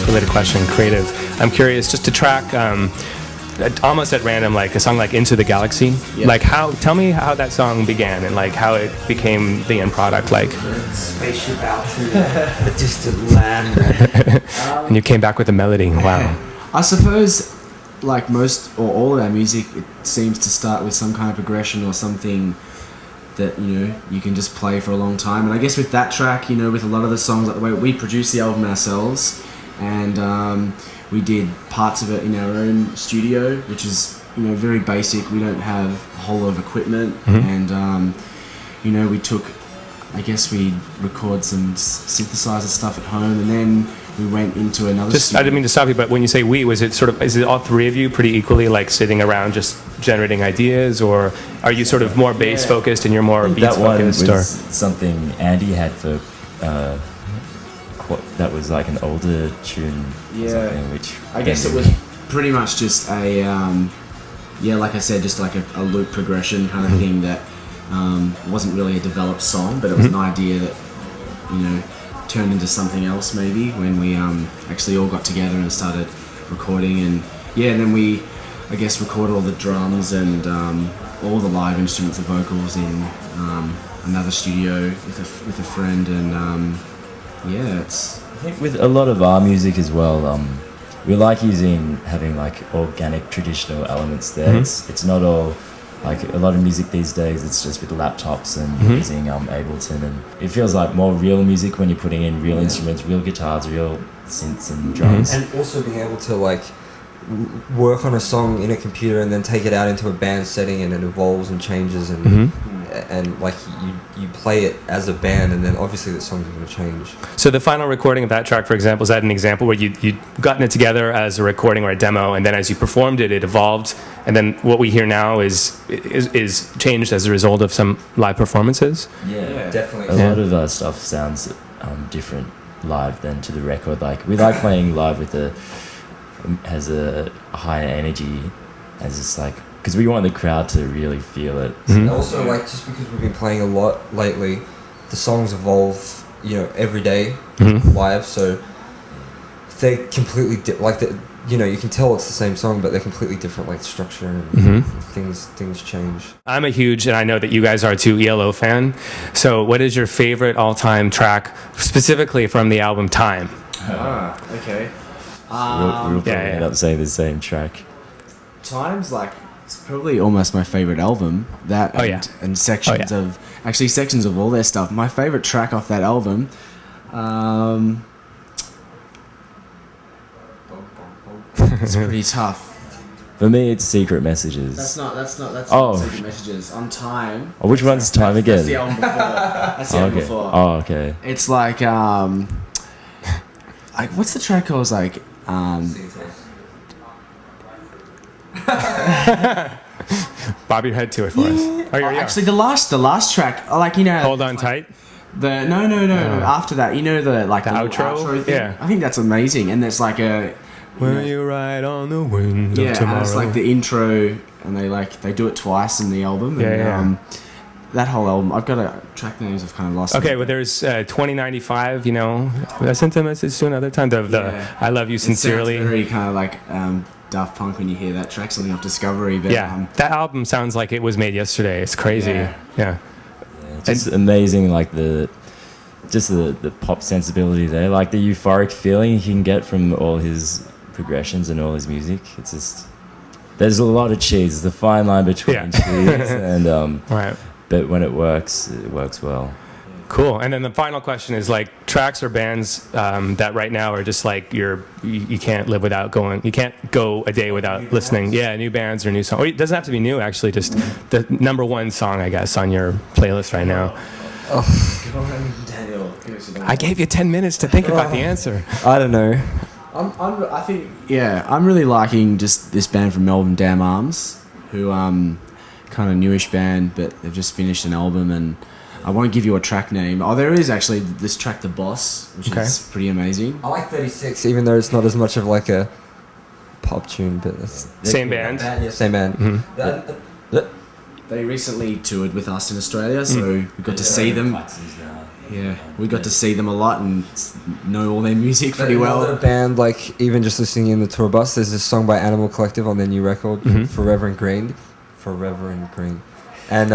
related question, creative. I'm curious, just to track, almost at random, like a song like Into the Galaxy. Yeah. Like tell me how that song began and like how it became the end product. Like, Spaceship out to a distant land. and you came back with a melody. Wow. I suppose, like most or all of our music, it seems to start with some kind of progression or something that, you know, you can just play for a long time. And I guess with that track, you know, with a lot of the songs, like the way we produced the album ourselves, and we did parts of it in our own studio, which is, you know, very basic. We don't have a whole lot of equipment, and you know, we record some synthesizer stuff at home, and then we went into another studio. I didn't mean to stop you, but when you say we, is it all three of you pretty equally like sitting around just generating ideas, or are you sort of more bass focused and you're more beats focused? That one was something Andy had for that was like an older tune. Yeah, which I guess it was pretty much just a like I said, just like a loop progression kind of thing that wasn't really a developed song, but it was an idea that, you know, turned into something else maybe when we actually all got together and started recording. And then we, I guess, recorded all the drums and all the live instruments, the vocals in another studio with a friend. And it's, I think with a lot of our music as well, we like having like organic traditional elements there. It's not all like a lot of music these days, it's just with laptops and using Ableton, and it feels like more real music when you're putting in real instruments, real guitars, real synths and drums. And also being able to like work on a song in a computer and then take it out into a band setting, and it evolves and changes, and like you play it as a band, and then obviously the songs are going to change. So the final recording of that track, for example, is that an example where you'd gotten it together as a recording or a demo, and then as you performed it, it evolved, and then what we hear now is changed as a result of some live performances? Yeah, definitely. A lot of our stuff sounds different live than to the record. Like we like playing live has a higher energy, as it's like, because we want the crowd to really feel it. And also, like, just because we've been playing a lot lately, the songs evolve, you know, every day live. So they completely you know, you can tell it's the same song, but they're completely different, like structure and things change. I'm a huge, and I know that you guys are too, ELO fan. So what is your favorite all-time track, specifically from the album Time? Okay. We'll probably end up saying the same track. Time's like, it's probably almost my favorite album. That and sections of all their stuff. My favorite track off that album, it's pretty tough. For me, it's Secret Messages. That's not Secret Messages. On Time. Oh, which one's Time again? That's the album before. That's the album before. Oh, okay. It's like what's the track called? It's like Bob your head to it for us. Oh, actually, the last track, like, you know, Hold On Tight. No. After that, you know, the outro thing? Yeah, I think that's amazing, and there's like a. When you ride on the wind of tomorrow. And it's like the intro, and they do it twice in the album. And, that whole album, I've got track names I've kind of lost. Okay, well, there's 2095, you know. I sent a message to another time. The I Love You Sincerely. It sounds very kind of like Daft Punk when you hear that track, something off Discovery. But, that album sounds like it was made yesterday. It's crazy. Yeah. It's amazing, like the pop sensibility there, like the euphoric feeling you can get from all his progressions and all his music. It's just, there's a lot of cheese. There's a fine line between cheese and right. But when it works well. Cool. And then the final question is, like, tracks or bands that right now are just like you can't live without going. You can't go a day without listening. Yeah, new bands or new songs. Or it doesn't have to be new, actually. Just the number one song, I guess, on your playlist right now. Daniel, I gave you 10 minutes to think about the answer. I don't know. I'm really liking just this band from Melbourne, Damn Arms, who kind of newish band, but they've just finished an album, and I won't give you a track name. Oh, there is actually this track, The Boss, which is pretty amazing. I like 36, even though it's not as much of like a pop tune, but it's Same band. Yeah, same band. They recently toured with us in Australia, so we got to see them. Yeah, we got to see them a lot and know all their music pretty well. Another band, like even just listening in the tour bus, there's this song by Animal Collective on their new record, called Forever and Green. And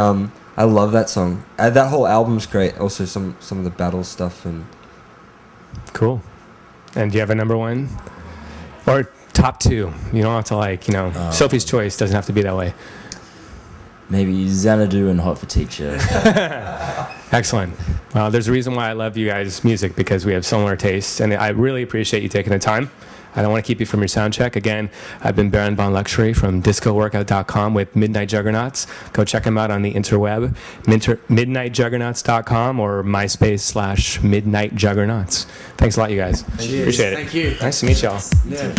I love that song. That whole album's great. Also some of the battle stuff and Cool. And do you have a number one? Or top two? You don't have to Sophie's Choice doesn't have to be that way. Maybe Xanadu and Hot for Teacher. Excellent. Well, there's a reason why I love you guys' music, because we have similar tastes, and I really appreciate you taking the time. I don't want to keep you from your sound check. Again, I've been Baron von Luxury from discoworkout.com with Midnight Juggernauts. Go check them out on the interweb, midnightjuggernauts.com or MySpace/Midnight Juggernauts. Thanks a lot, you guys. Cheers. Appreciate it. Thank you. Nice to meet y'all. Yeah.